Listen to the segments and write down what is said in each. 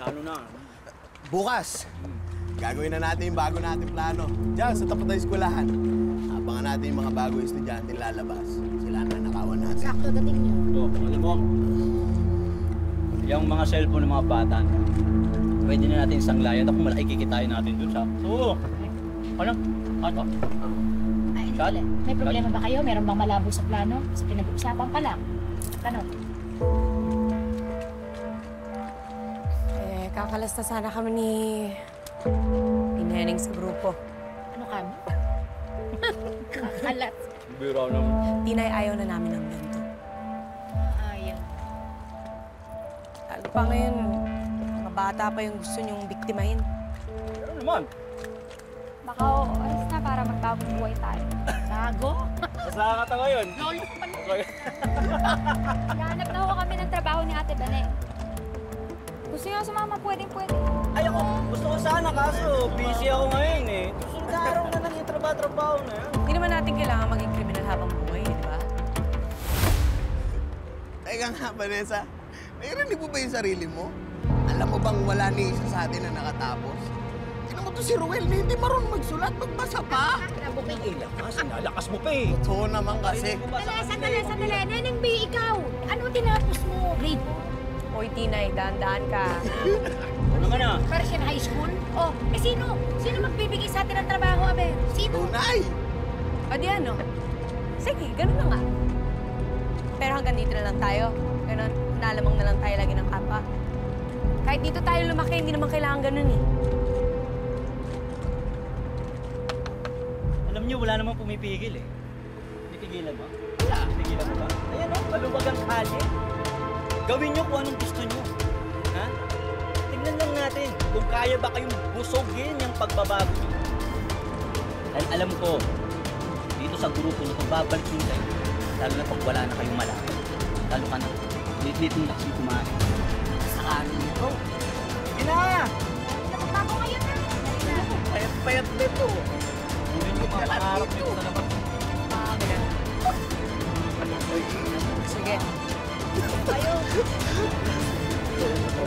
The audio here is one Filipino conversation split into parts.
Plano na. Bukas, gagawin na natin yung bago nating plano. Diyan, sa tapat ng eskwelahan. Abangan natin yung mga bagong estudyante lalabas. Sila na nakawan natin. Sakto dating niyo. So, alam mo, yung mga cellphone ng mga bata, pwede na natin sanglayan at kung malaki kikitain natin dun sa... Oo. Ano? Ano? Ay, hindi pala. May problema ba kayo? Meron bang malabo sa plano? Sa pinag-uusapan pa lang. Tanong. Kakalas na sana kami ni Henning sa grupo. Ano kami? Kakalat. Bira naman. Tinay, ayaw na namin ng ganito. Ayaw. Lalo pa ngayon, mga bata pa yung gusto niyong biktimahin. Ano naman? Baka oras na para magbagong buhay tayo. Bago? Mas nakakatawa yun. Lolo pa lang. Nahanap na ho kami ng trabaho ni Ate Bane. Gusto niyo sumama, pwedeng-pwede. Ay ako, gusto ko sana kaso busy ako ngayon eh. Susunod na araw na lang yung trabaho na yan. Hindi naman natin kailangan maging kriminal habang buhay, di ba? Teka nga, Vanessa. Narinig mo ba yung sarili mo? Alam mo bang wala ni isa sa atin na nakatapos? Tignan mo to si Ruel na hindi marunong magsulat, magbasa pa. Nabuking ilaw. Sinalakas mo pa eh. Totoo naman kasi. Sandali. Neneng B, ikaw. Ano tinapos mo? Grade? Hoy, Tinay, daan-daan ka. Ano ka na? Persian High School? Oh, eh sino? Sino magbibigay sa atin ng trabaho, abe? Sino? Tunay! O di ano? Sige, ganun na nga. Pero hanggang dito na lang tayo. Ganun, nalamang na lang tayo lagi ng kapwa. Kahit dito tayo lumaki, hindi naman kailangan ganun eh. Alam niyo, wala namang pumipigil eh. Pipigilan ba? Wala. Pipigilan mo ba? Ayan o, maluwag ang kali. Gawin niyo kung anong gusto niyo. Ha? Tingnan lang natin kung kaya ba kayong busogin yung pagbabago niyo. Dahil alam ko, dito sa grupo na ito, babalik yun kayo. Lalo na pag wala na kayong malaki. Lalo ka na, lit-lit mo na kasi kumain. Sa kanin nito. Gina! Bago ngayon na. Payat-payat nito. Hindi nyo mapangarap nito na naman. Sige. Kayo.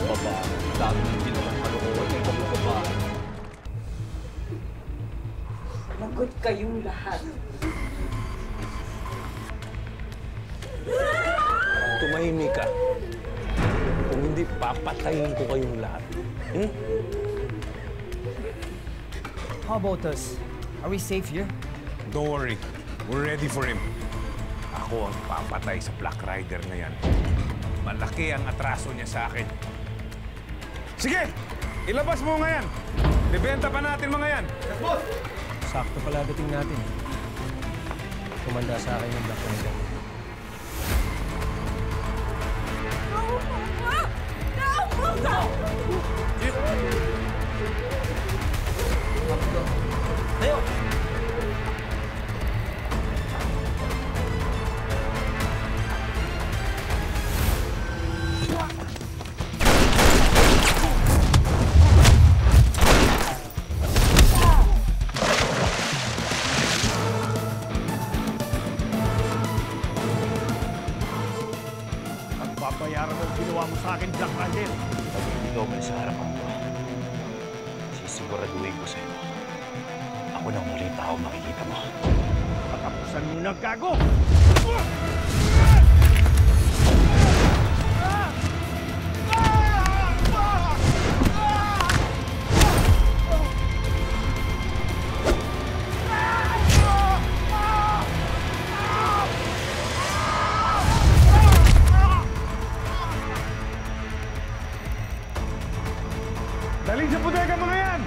Baba, dami ng ginawa. Kalokohan yung baba. Lagot kayong lahat. Tumahimik ka. Kung hindi, papatayin ko kayong lahat. Hmm? How about us? Are we safe here? Don't worry. We're ready for him. Ako ang papatay sa Black Rider na yan. Malaki ang atraso niya sa akin. Sige! Ilabas mo nga yan! Bibenta pa natin mga yan! Yes, boss! Sakto pala dating natin. Kumanda sa akin yung Black Rider. Tayo! Babayaran mo ang ginawa mo sa akin, Black Rider. Pag hindi ka umalis sa harapan ko, sisiguraduhin ko sa'yo. Ako na ang muling tao makikita mo. Patapusan mo na, gago! Dali sa bodega mga yan!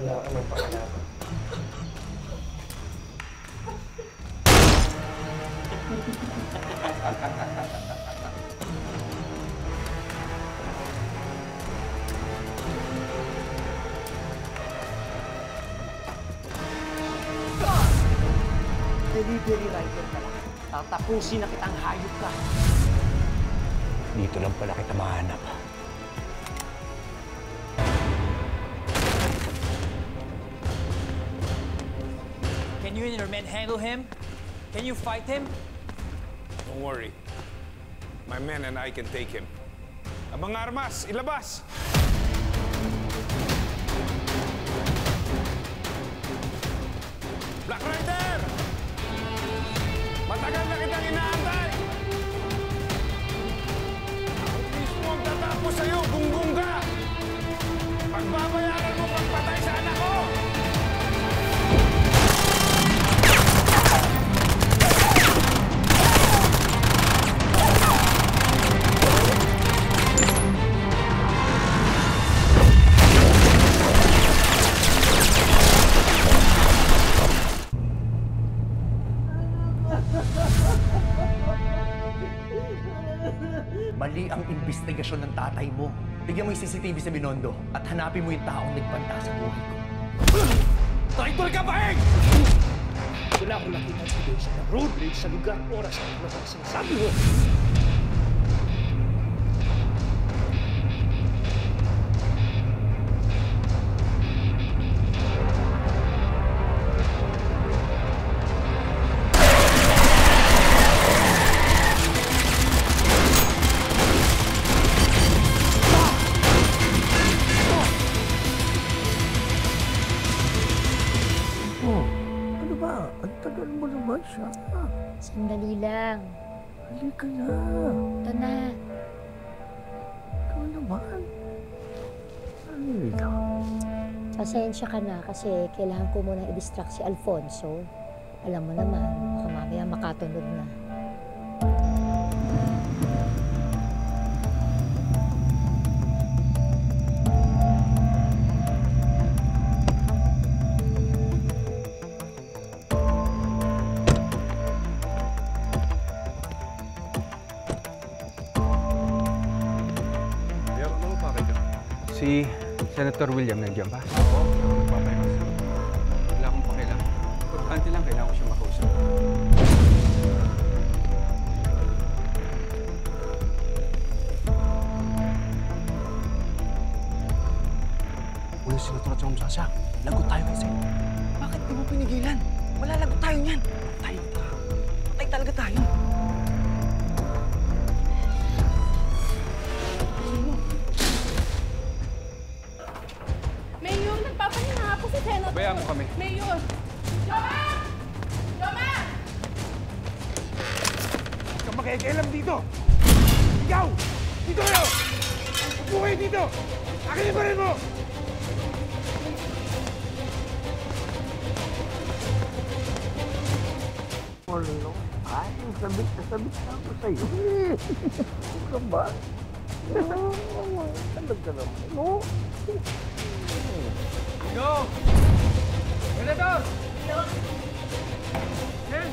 Wala ka nang pakialam. Delivery rider ka lang. Tatapusin na kitang hayop ka. Dito lang pala kita mahanap. Can you and your men handle him? Can you fight him? Don't worry. My men and I can take him. Ang mga armas, ilabas! Black Rider! Matagal na kitang inaantay! Ako mismo ang tatapos sa'yo, gunggong ka! Pagbabayaran mo pagpatay sa anak ko! Mali ang investigasyon ng tatay mo. Bigyan mo yung CCTV sa Binondo at hanapin mo yung taong nagbanta sa buhay ko. Traitor ka, Paeng! Wala akong nakita ng ebidensya ng road rage sa lugar oras at oras ang sinasabi mo. Sandali lang. Halika na. Ito na. Ikaw naman. Halika. Pasensya ka na kasi kailangan ko muna i-distract si Alfonso. Alam mo naman, baka mamaya makatunog na. Si Senator William nandiyan ba? Oo, magpapayakas. Wala akong pakialam. Importante lang, kailangan ko siya makausap. Una Senator at Ma'am Sasha, lagot tayo kay Sen. Bakit di mo pinigilan? Malalagot tayo niyan. Patay talaga tayo. Mayor, nagpapahinga ako si Senator. Bayaan mo kami. Mayor! Joma! Joma! Huwag kang makikialam dito! Ikaw! Dito kayo! Upo kayo dito! Akin yung baril mo! Ano? Ay, sabit na ako sa'yo. Ano ka ba? Talaga naman. No? Go! Senator! Sen!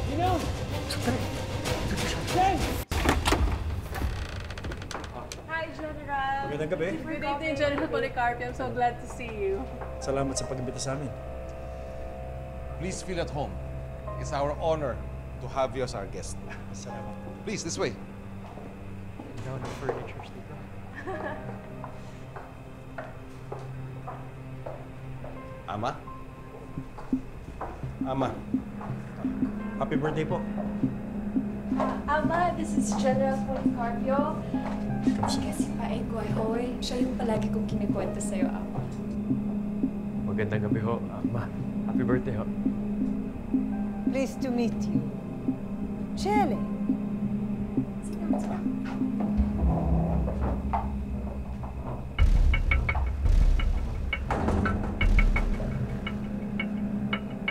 Sino? Sen! Hi, General. Magandang gabi. Good evening, General Policarpio. I'm so glad to see you. Salamat sa pag-imbita sa amin. Please feel at home. It's our honor to have you as our guest. Salamat po. Please, this way. Down the furnitures dito. Ama? Ama. Happy birthday po. Ama, this is General Policarpio. Kasi Paeng Guayhoy, siya yung palagi kong kinikwento sa'yo, Ama. Magandang gabi ho, Ma. Happy birthday ho. Pleased to meet you. Shelley.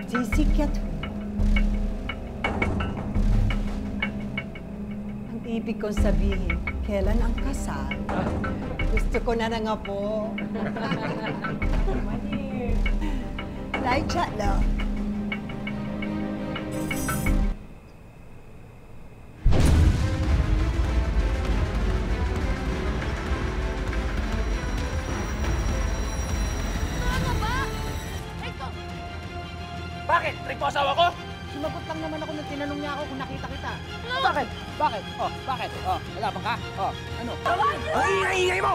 Sisikat. Ang ibig kong sabihin, kailan ang kasal? Gusto ko na nga po. Light chat lang. Bakit? Bakit? Trip mo asawa ko? Sumagot lang naman ako nung tinanong niya ako kung nakita kita. Bakit? Bakit? Oh, bakit? Oh, wala bang ka? Oh, ano? Ang ingay-ingay mo!